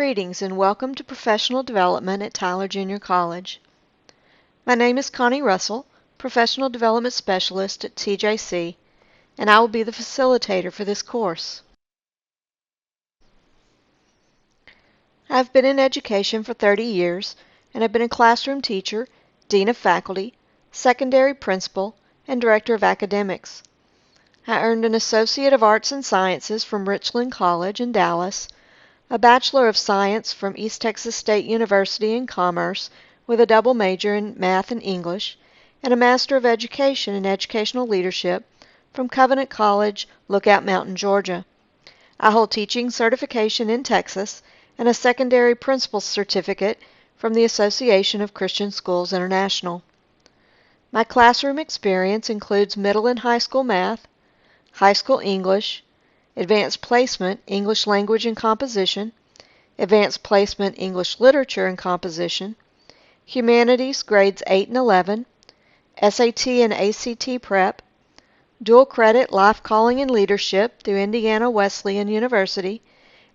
Greetings and welcome to Professional Development at Tyler Junior College. My name is Connie Russell, Professional Development Specialist at TJC, and I will be the facilitator for this course. I have been in education for 30 years and have been a classroom teacher, dean of faculty, secondary principal, and director of academics. I earned an Associate of Arts and Sciences from Richland College in Dallas, a Bachelor of Science from East Texas State University in Commerce with a double major in Math and English, and a Master of Education in Educational Leadership from Covenant College, Lookout Mountain, Georgia. I hold teaching certification in Texas and a secondary principal certificate from the Association of Christian Schools International. My classroom experience includes middle and high school math, high school English, Advanced Placement, English Language and Composition, Advanced Placement, English Literature and Composition, Humanities, Grades 8 and 11, SAT and ACT Prep, Dual Credit Life Calling and Leadership through Indiana Wesleyan University,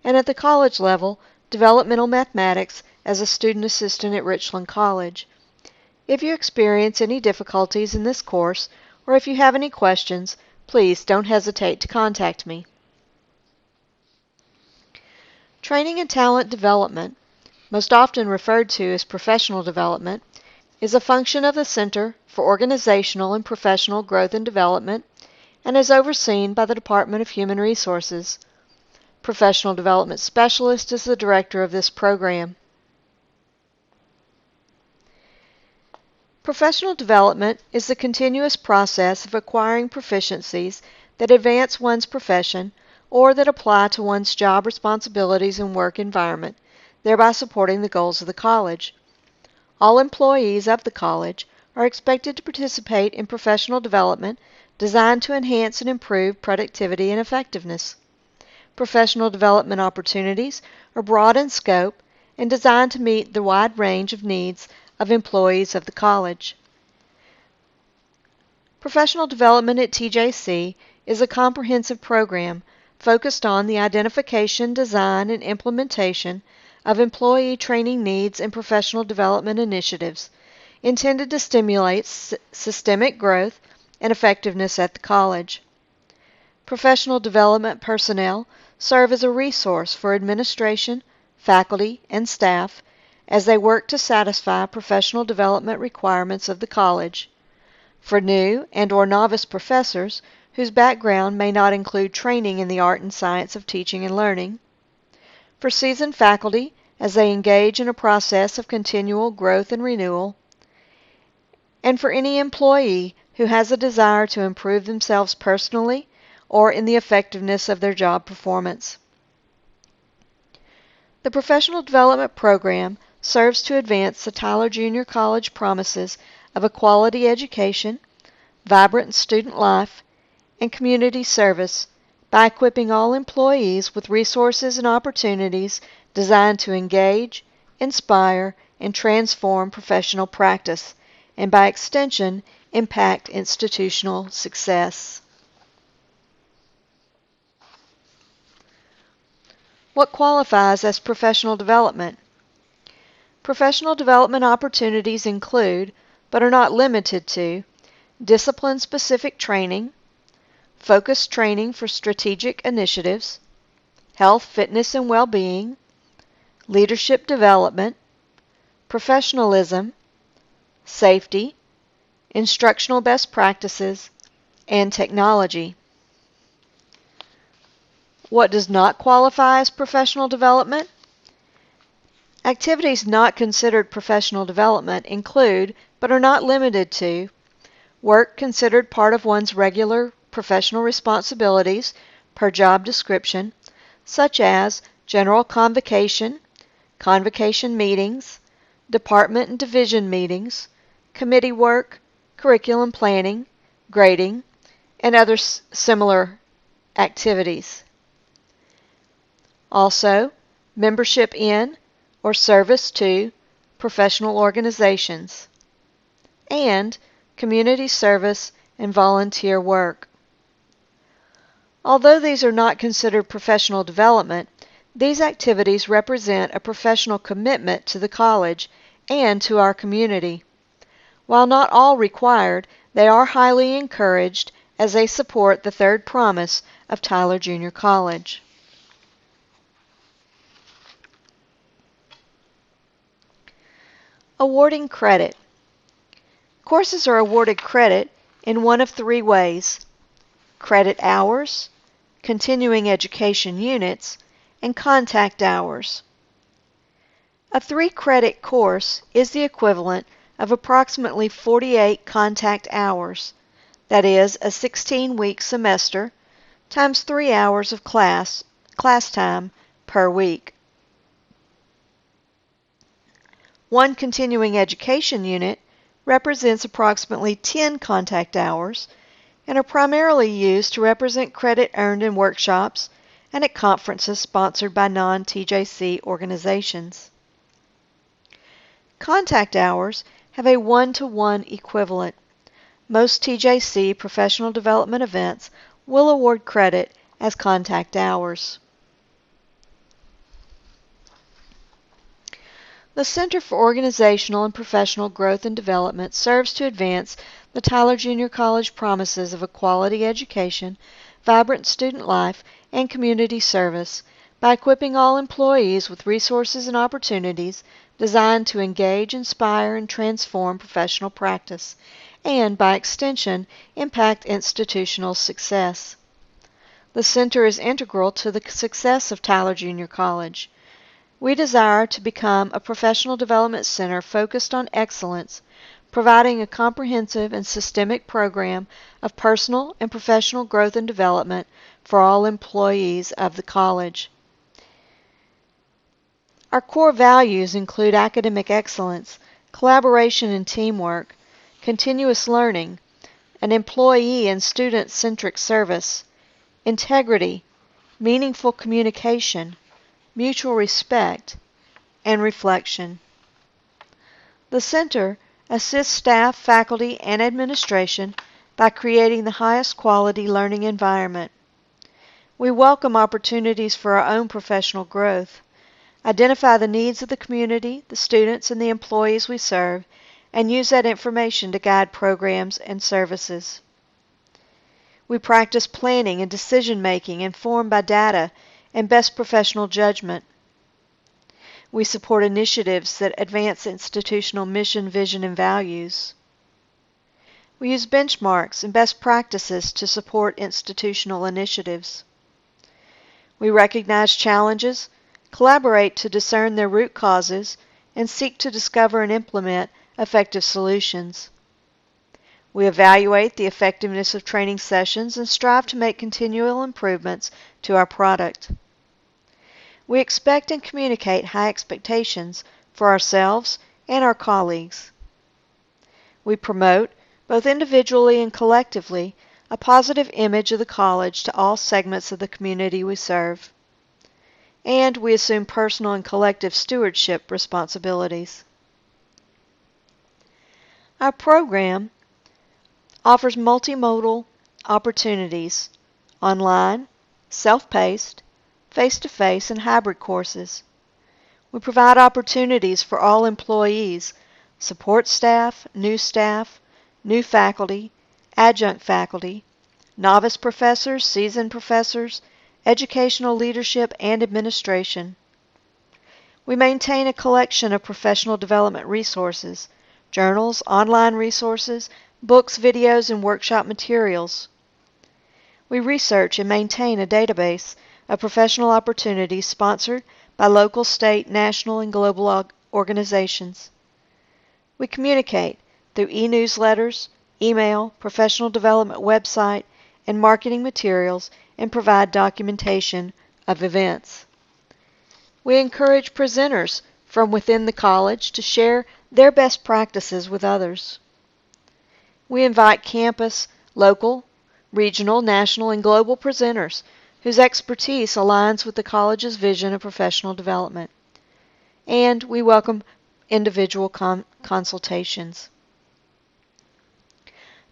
and at the college level, Developmental Mathematics as a student assistant at Richland College. If you experience any difficulties in this course, or if you have any questions, please don't hesitate to contact me. Training and talent development, most often referred to as professional development, is a function of the Center for Organizational and Professional Growth and Development and is overseen by the Department of Human Resources. Professional Development Specialist is the director of this program. Professional development is the continuous process of acquiring proficiencies that advance one's profession or that apply to one's job responsibilities and work environment, thereby supporting the goals of the college. All employees of the college are expected to participate in professional development designed to enhance and improve productivity and effectiveness. Professional development opportunities are broad in scope and designed to meet the wide range of needs of employees of the college. Professional development at TJC is a comprehensive program focused on the identification, design, and implementation of employee training needs and professional development initiatives intended to stimulate systemic growth and effectiveness at the college. Professional development personnel serve as a resource for administration, faculty, and staff as they work to satisfy professional development requirements of the college. For new and/or novice professors whose background may not include training in the art and science of teaching and learning. For seasoned faculty as they engage in a process of continual growth and renewal. And for any employee who has a desire to improve themselves personally or in the effectiveness of their job performance. The Professional Development Program serves to advance the Tyler Junior College promises of a quality education, vibrant student life, and community service by equipping all employees with resources and opportunities designed to engage, inspire, and transform professional practice, and by extension, impact institutional success. What qualifies as professional development? Professional development opportunities include, but are not limited to, discipline-specific training, focused training for strategic initiatives, health, fitness, and well-being, leadership development, professionalism, safety, instructional best practices, and technology. What does not qualify as professional development? Activities not considered professional development include, but are not limited to, work considered part of one's regular professional responsibilities per job description, such as general convocation, convocation meetings, department and division meetings, committee work, curriculum planning, grading, and other similar activities. Also, membership in or service to professional organizations, and community service and volunteer work. Although these are not considered professional development, These activities represent a professional commitment to the college and to our community. While not all required, they are highly encouraged as they support the third promise of Tyler Junior College. Awarding credit. Courses are awarded credit in one of three ways: credit hours, continuing education units, and contact hours. A 3-credit course is the equivalent of approximately 48 contact hours, that is, a 16-week semester times 3 hours of class time per week. One continuing education unit represents approximately 10 contact hours and are primarily used to represent credit earned in workshops and at conferences sponsored by non-TJC organizations. Contact hours have a 1-to-1 equivalent. Most TJC professional development events will award credit as contact hours. The Center for Organizational and Professional Growth and Development serves to advance the Tyler Junior College promises of a quality education, vibrant student life, and community service by equipping all employees with resources and opportunities designed to engage, inspire, and transform professional practice, and, by extension, impact institutional success. The Center is integral to the success of Tyler Junior College. We desire to become a professional development center focused on excellence, providing a comprehensive and systemic program of personal and professional growth and development for all employees of the college. Our core values include academic excellence, collaboration and teamwork, continuous learning, an employee and student-centric service, integrity, meaningful communication, mutual respect, and reflection. The Center assists staff, faculty, and administration by creating the highest quality learning environment. We welcome opportunities for our own professional growth, identify the needs of the community, the students, and the employees we serve, and use that information to guide programs and services. We practice planning and decision-making informed by data and best professional judgment. We support initiatives that advance institutional mission, vision, and values. We use benchmarks and best practices to support institutional initiatives. We recognize challenges, collaborate to discern their root causes, and seek to discover and implement effective solutions. We evaluate the effectiveness of training sessions and strive to make continual improvements to our product. We expect and communicate high expectations for ourselves and our colleagues. We promote, both individually and collectively, a positive image of the college to all segments of the community we serve. And we assume personal and collective stewardship responsibilities. Our program offers multimodal opportunities: online, self-paced, face-to-face, and hybrid courses. We provide opportunities for all employees, support staff, new faculty, adjunct faculty, novice professors, seasoned professors, educational leadership, and administration. We maintain a collection of professional development resources, journals, online resources, books, videos, and workshop materials. We research and maintain a database of professional opportunities sponsored by local, state, national, and global organizations. We communicate through e-newsletters, email, professional development website, and marketing materials, and provide documentation of events. We encourage presenters from within the college to share their best practices with others. We invite campus, local, regional, national, and global presenters whose expertise aligns with the college's vision of professional development. And we welcome individual consultations.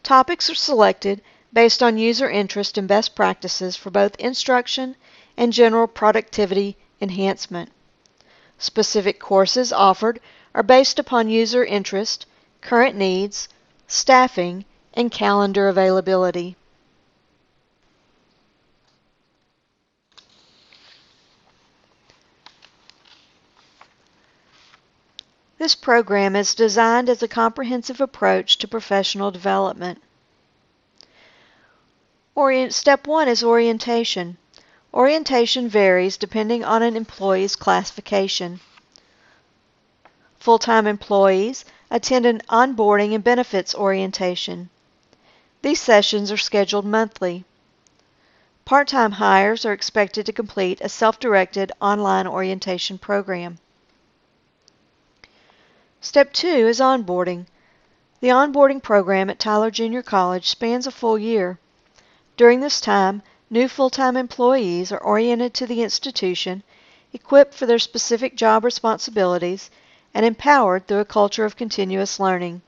Topics are selected based on user interest and best practices for both instruction and general productivity enhancement. Specific courses offered are based upon user interest, current needs, staffing, and calendar availability. This program is designed as a comprehensive approach to professional development. Step 1 is orientation. Orientation varies depending on an employee's classification. Full-time employees attend an onboarding and benefits orientation. These sessions are scheduled monthly. Part-time hires are expected to complete a self-directed online orientation program. Step 2 is onboarding. The onboarding program at Tyler Junior College spans a full year. During this time, new full-time employees are oriented to the institution, equipped for their specific job responsibilities, and empowered through a culture of continuous learning.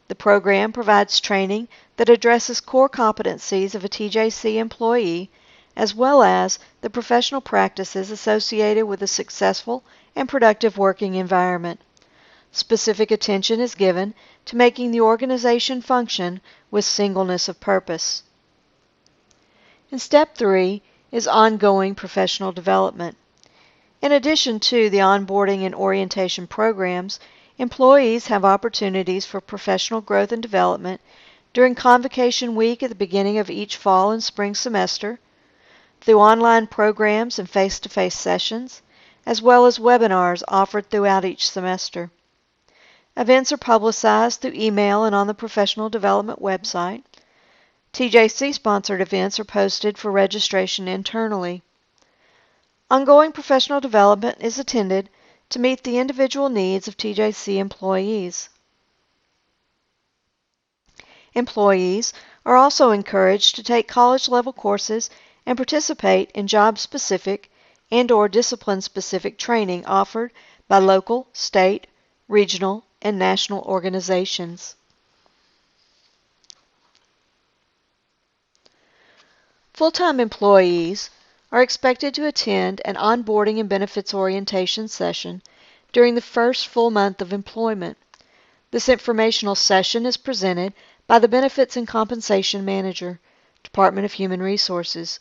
The program provides training that addresses core competencies of a TJC employee, as well as the professional practices associated with a successful and productive working environment. Specific attention is given to making the organization function with singleness of purpose. And Step 3 is ongoing professional development. In addition to the onboarding and orientation programs, employees have opportunities for professional growth and development during Convocation Week at the beginning of each fall and spring semester, through online programs and face-to-face sessions, as well as webinars offered throughout each semester. Events are publicized through email and on the professional development website. TJC-sponsored events are posted for registration internally. Ongoing professional development is attended to meet the individual needs of TJC employees. Employees are also encouraged to take college-level courses and participate in job-specific and/or discipline-specific training offered by local, state, regional, and national organizations. Full-time employees are expected to attend an onboarding and benefits orientation session during the first full month of employment. This informational session is presented by the Benefits and Compensation Manager, Department of Human Resources.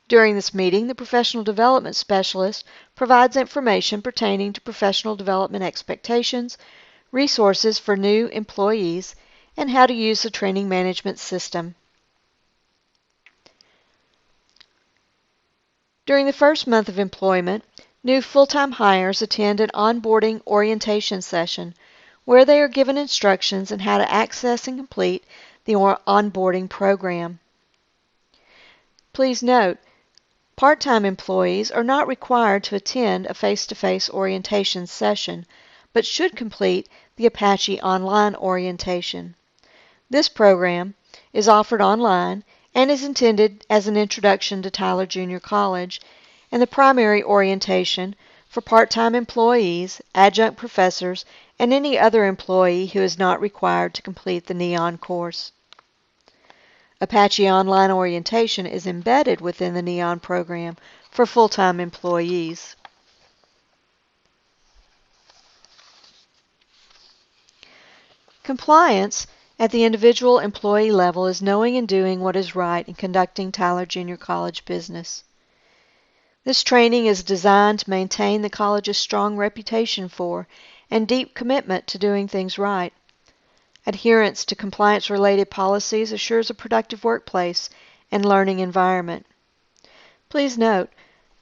During this meeting, the Professional Development Specialist provides information pertaining to professional development expectations, resources for new employees, and how to use the training management system. During the first month of employment, new full-time hires attend an onboarding orientation session where they are given instructions on how to access and complete the onboarding program. Please note, part-time employees are not required to attend a face-to-face orientation session, but should complete the Apache Online orientation. This program is offered online and is intended as an introduction to Tyler Junior College and the primary orientation for part-time employees, adjunct professors, and any other employee who is not required to complete the NEON course. Apache Online orientation is embedded within the NEON program for full-time employees. Compliance at the individual employee level is knowing and doing what is right in conducting Tyler Junior College business. This training is designed to maintain the college's strong reputation for and deep commitment to doing things right. Adherence to compliance-related policies assures a productive workplace and learning environment. Please note,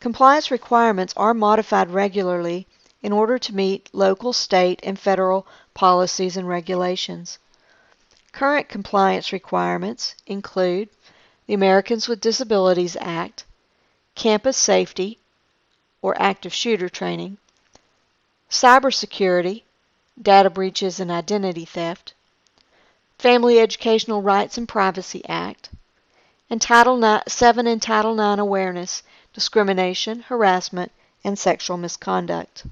compliance requirements are modified regularly in order to meet local, state, and federal policies and regulations. Current compliance requirements include the Americans with Disabilities Act, campus safety, or active shooter training, cybersecurity, data breaches and identity theft, Family Educational Rights and Privacy Act, and Title VII and Title IX awareness, discrimination, harassment, and sexual misconduct.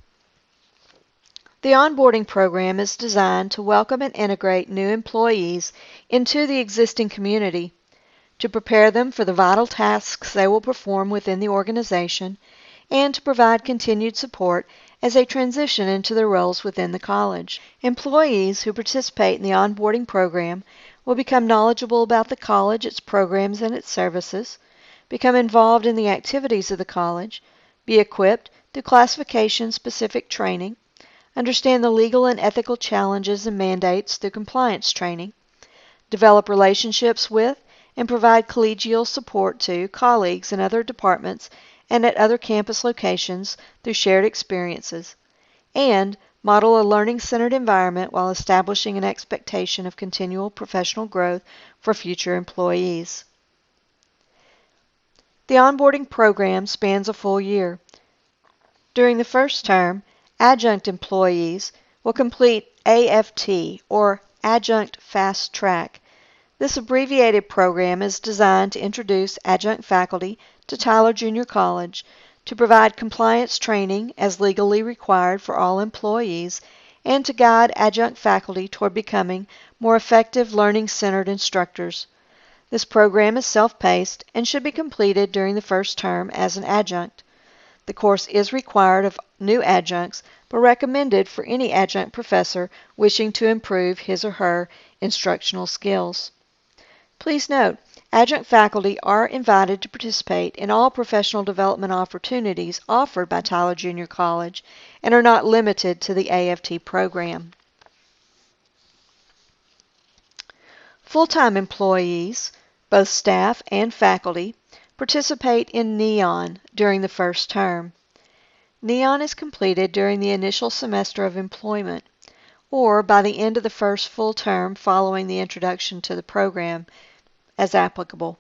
The onboarding program is designed to welcome and integrate new employees into the existing community, to prepare them for the vital tasks they will perform within the organization, and to provide continued support as they transition into their roles within the college. Employees who participate in the onboarding program will become knowledgeable about the college, its programs, and its services, become involved in the activities of the college, be equipped through classification-specific training, understand the legal and ethical challenges and mandates through compliance training, develop relationships with and provide collegial support to colleagues in other departments and at other campus locations through shared experiences, and model a learning-centered environment while establishing an expectation of continual professional growth for future employees. The onboarding program spans a full year. During the first term, adjunct employees will complete AFT, or Adjunct Fast Track. This abbreviated program is designed to introduce adjunct faculty to Tyler Junior College, to provide compliance training as legally required for all employees, and to guide adjunct faculty toward becoming more effective learning-centered instructors. This program is self-paced and should be completed during the first term as an adjunct. The course is required of new adjuncts, but recommended for any adjunct professor wishing to improve his or her instructional skills. Please note, adjunct faculty are invited to participate in all professional development opportunities offered by Tyler Junior College and are not limited to the AFT program. Full-time employees, both staff and faculty, participate in NEON during the first term. NEON is completed during the initial semester of employment, or by the end of the first full term following the introduction to the program, as applicable.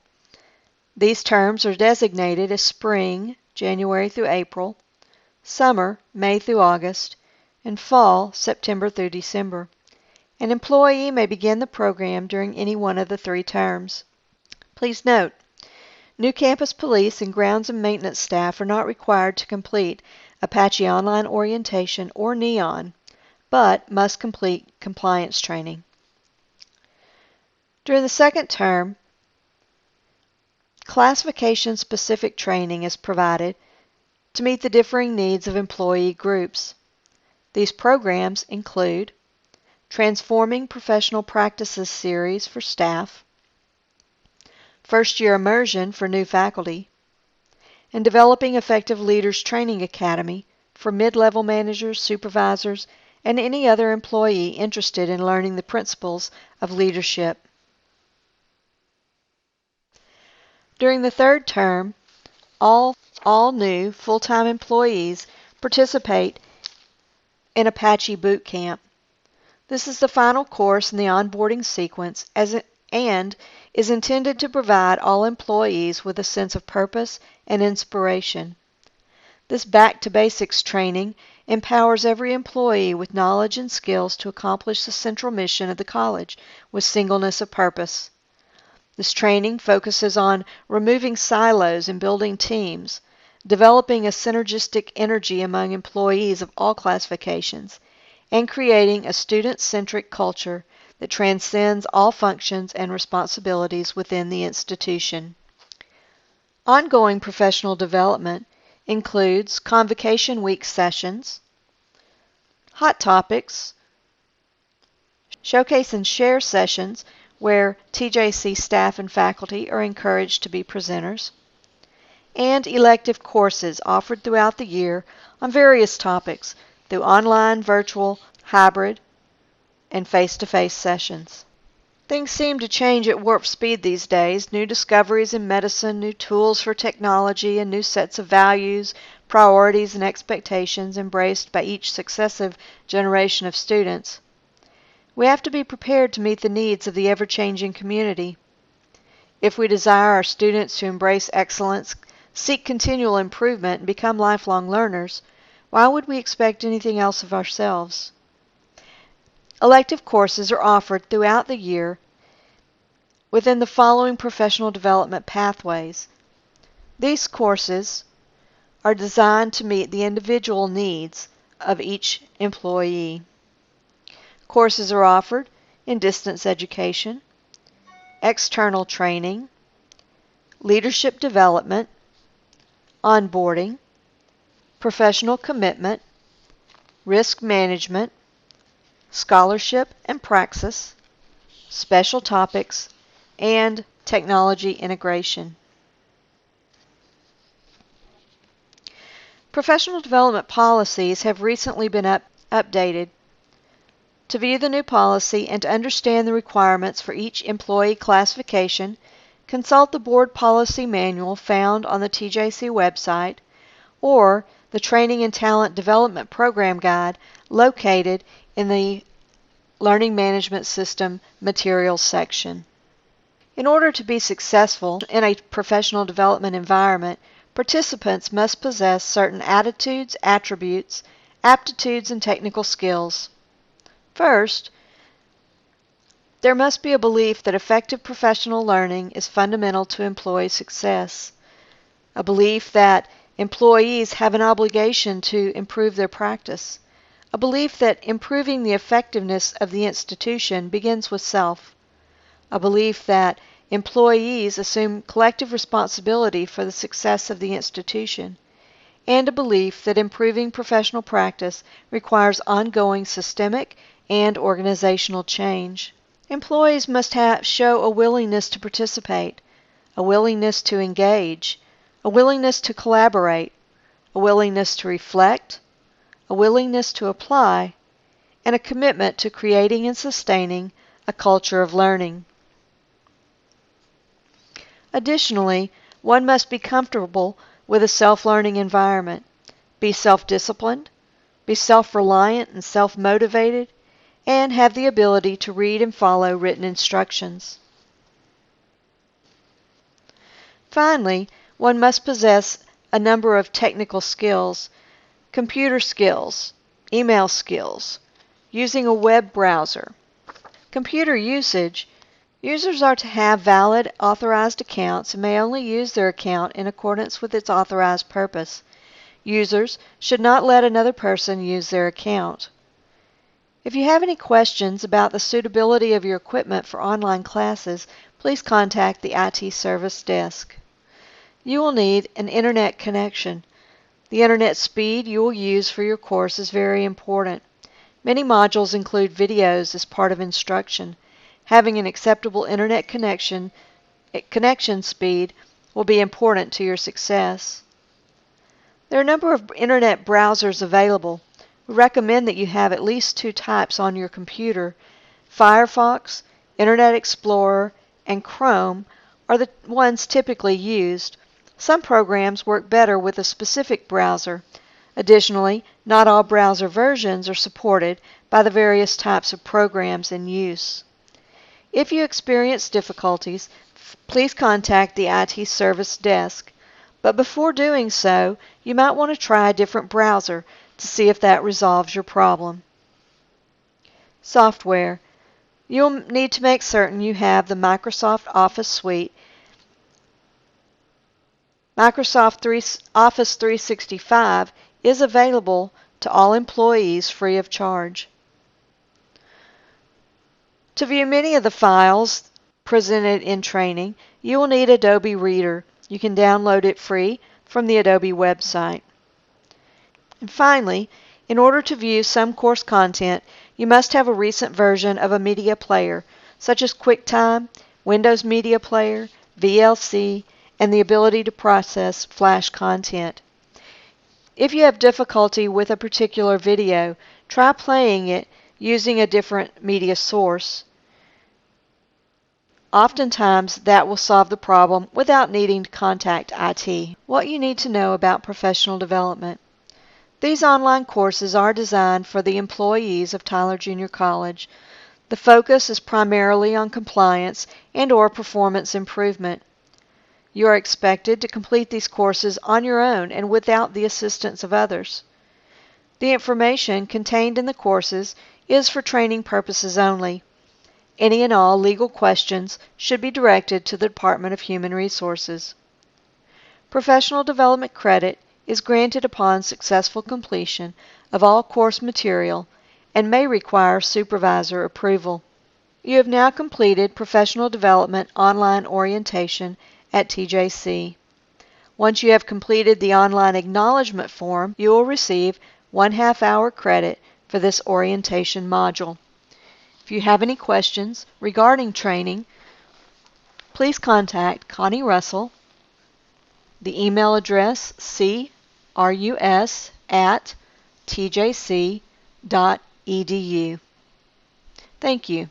These terms are designated as spring, January through April, summer, May through August, and fall, September through December. An employee may begin the program during any one of the 3 terms. Please note, new campus police and grounds and maintenance staff are not required to complete Apache Online Orientation or NEON, but must complete compliance training. During the second term, classification-specific training is provided to meet the differing needs of employee groups. These programs include Transforming Professional Practices series for staff, First-Year Immersion for new faculty, and Developing Effective Leaders Training Academy for mid-level managers, supervisors, and any other employee interested in learning the principles of leadership. During the third term, all new full-time employees participate in Apache Boot Camp. This is the final course in the onboarding sequence and is intended to provide all employees with a sense of purpose and inspiration. This back-to-basics training empowers every employee with knowledge and skills to accomplish the central mission of the college with singleness of purpose. This training focuses on removing silos and building teams, developing a synergistic energy among employees of all classifications, and creating a student-centric culture that transcends all functions and responsibilities within the institution. Ongoing professional development includes Convocation Week sessions, Hot Topics, Showcase and Share sessions where TJC staff and faculty are encouraged to be presenters, and elective courses offered throughout the year on various topics through online, virtual, hybrid, and face-to-face sessions. Things seem to change at warp speed these days. New discoveries in medicine, new tools for technology, and new sets of values, priorities, and expectations embraced by each successive generation of students. We have to be prepared to meet the needs of the ever-changing community. If we desire our students to embrace excellence, seek continual improvement, and become lifelong learners, why would we expect anything else of ourselves? Elective courses are offered throughout the year within the following professional development pathways. These courses are designed to meet the individual needs of each employee. Courses are offered in distance education, external training, leadership development, onboarding, professional commitment, risk management, scholarship and praxis, special topics, and technology integration. Professional development policies have recently been updated. To view the new policy and to understand the requirements for each employee classification, consult the Board Policy Manual found on the TJC website or the Training and Talent Development Program Guide located in the Learning Management System Materials section. In order to be successful in a professional development environment, participants must possess certain attitudes, attributes, aptitudes, and technical skills. First, there must be a belief that effective professional learning is fundamental to employee success, a belief that employees have an obligation to improve their practice, a belief that improving the effectiveness of the institution begins with self, a belief that employees assume collective responsibility for the success of the institution, and a belief that improving professional practice requires ongoing systemic and organizational change. Employees must show a willingness to participate, a willingness to engage, a willingness to collaborate, a willingness to reflect, a willingness to apply, and a commitment to creating and sustaining a culture of learning. Additionally, one must be comfortable with a self-learning environment, be self-disciplined, be self-reliant and self-motivated, and have the ability to read and follow written instructions. Finally, one must possess a number of technical skills, computer skills, email skills, using a web browser. Computer usage. Users are to have valid, authorized accounts and may only use their account in accordance with its authorized purpose. Users should not let another person use their account. If you have any questions about the suitability of your equipment for online classes, please contact the IT Service Desk. You will need an Internet connection. The Internet speed you will use for your course is very important. Many modules include videos as part of instruction. Having an acceptable Internet connection speed will be important to your success. There are a number of Internet browsers available. We recommend that you have at least 2 types on your computer. Firefox, Internet Explorer, and Chrome are the ones typically used. Some programs work better with a specific browser. Additionally, not all browser versions are supported by the various types of programs in use. If you experience difficulties, please contact the IT Service Desk. But before doing so, you might want to try a different browser to see if that resolves your problem. Software. You'll need to make certain you have the Microsoft Office suite. Microsoft Office 365 is available to all employees free of charge. To view many of the files presented in training, you will need Adobe Reader. You can download it free from the Adobe website. And finally, in order to view some course content, you must have a recent version of a media player, such as QuickTime, Windows Media Player, VLC, and the ability to process Flash content. If you have difficulty with a particular video, try playing it using a different media source. Oftentimes, that will solve the problem without needing to contact IT. What you need to know about professional development. These online courses are designed for the employees of Tyler Junior College. The focus is primarily on compliance and/or performance improvement. You are expected to complete these courses on your own and without the assistance of others. The information contained in the courses is for training purposes only. Any and all legal questions should be directed to the Department of Human Resources. Professional development credit is granted upon successful completion of all course material and may require supervisor approval. You have now completed professional development online orientation at TJC. Once you have completed the online acknowledgement form, you will receive 1/2 hour credit for this orientation module. If you have any questions regarding training, please contact Connie Russell. The email address crus@tjc.edu. Thank you.